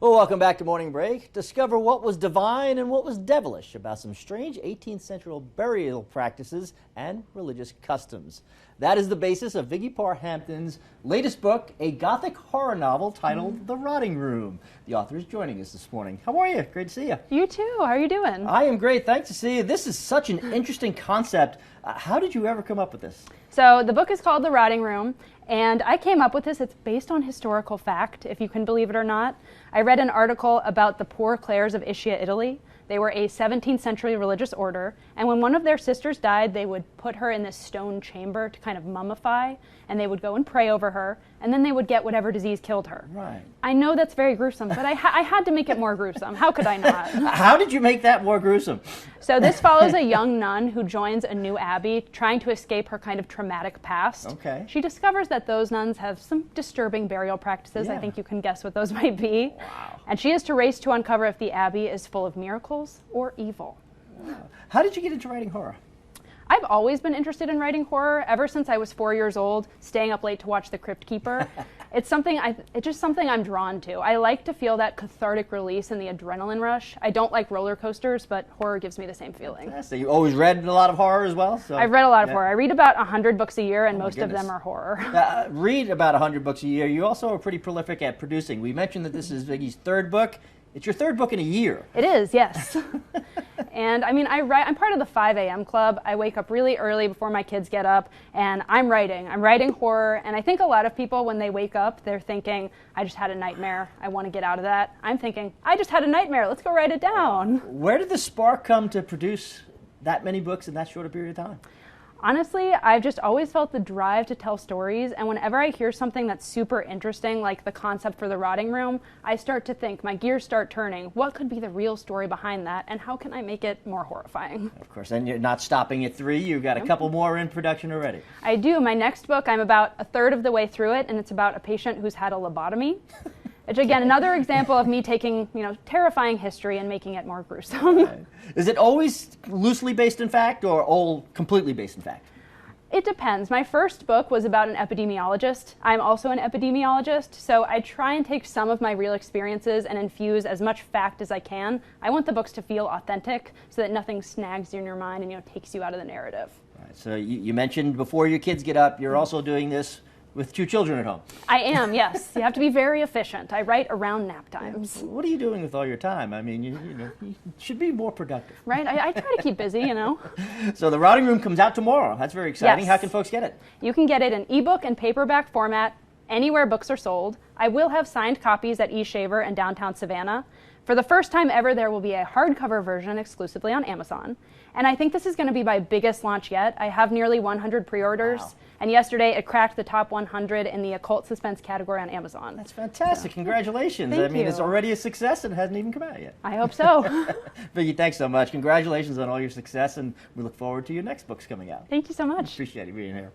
Well, welcome back to Morning Break. Discover what was divine and what was devilish about some strange 18th century burial practices and religious customs. That is the basis of Viggy Hampton's latest book, a Gothic horror novel titled The Rotting Room. The author is joining us this morning. How are you? Great to see you. You too. How are you doing? I am great. Thanks to see you. This is such an interesting concept. How did you ever come up with this? So the book is called The Rotting Room, and I came up with this. It's based on historical fact, if you can believe it or not. I read an article about the Poor Clares of Ischia, Italy. They were a 17th century religious order, and when one of their sisters died, they would put her in this stone chamber to kind of mummify, and they would go and pray over her, and then they would get whatever disease killed her. Right. I know that's very gruesome, but I had to make it more gruesome. How could I not? How did you make that more gruesome? So this follows a young nun who joins a new abbey, trying to escape her kind of traumatic past. Okay. She discovers that those nuns have some disturbing burial practices. Yeah. I think you can guess what those might be. Wow. And she is to race to uncover if the abbey is full of miracles or evil. Wow. How did you get into writing horror? I've always been interested in writing horror ever since I was 4 years old, staying up late to watch The Crypt Keeper. It's just something I'm drawn to. I like to feel that cathartic release and the adrenaline rush. I don't like roller coasters, but horror gives me the same feeling. So you always read a lot of horror as well? So, I've read a lot of horror. I read about 100 books a year, and most of goodness. them are horror. Read about 100 books a year. You also are pretty prolific at producing. We mentioned that this is Viggy's third book. It's your third book in a year. It is, yes. And I mean, I'm part of the 5 a.m. club. I wake up really early before my kids get up, and I'm writing. I'm writing horror, and I think a lot of people, when they wake up, they're thinking, I just had a nightmare. I want to get out of that. I'm thinking, I just had a nightmare. Let's go write it down. Where did the spark come to produce that many books in that short a period of time? Honestly, I've just always felt the drive to tell stories, and whenever I hear something that's super interesting, like the concept for The Rotting Room, I start to think, my gears start turning, what could be the real story behind that, and how can I make it more horrifying? Of course, and you're not stopping at 3. You've got a couple more in production already. I do. My next book, I'm about a third of the way through it, and it's about a patient who's had a lobotomy. Which, again, another example of me taking, terrifying history and making it more gruesome. Okay. Is it always loosely based in fact or all completely based in fact? It depends. My first book was about an epidemiologist. I'm also an epidemiologist, so I try and take some of my real experiences and infuse as much fact as I can. I want the books to feel authentic so that nothing snags you in your mind and takes you out of the narrative. Right, so you mentioned before your kids get up, you're also doing this with 2 children at home. I am, yes. You have to be very efficient. I write around nap times. What are you doing with all your time? I mean, you should be more productive. Right? I try to keep busy, So The Rotting Room comes out tomorrow. That's very exciting. Yes. How can folks get it? You can get it in ebook and paperback format anywhere books are sold. I will have signed copies at eShaver and downtown Savannah. For the first time ever, there will be a hardcover version exclusively on Amazon. And I think this is going to be my biggest launch yet. I have nearly 100 pre-orders. Wow. And yesterday, it cracked the top 100 in the occult suspense category on Amazon. That's fantastic. Congratulations. Thank I mean, you. It's already a success and it hasn't even come out yet. I hope so. Viggy, thanks so much. Congratulations on all your success, and we look forward to your next books coming out. Thank you so much. Appreciate it being here.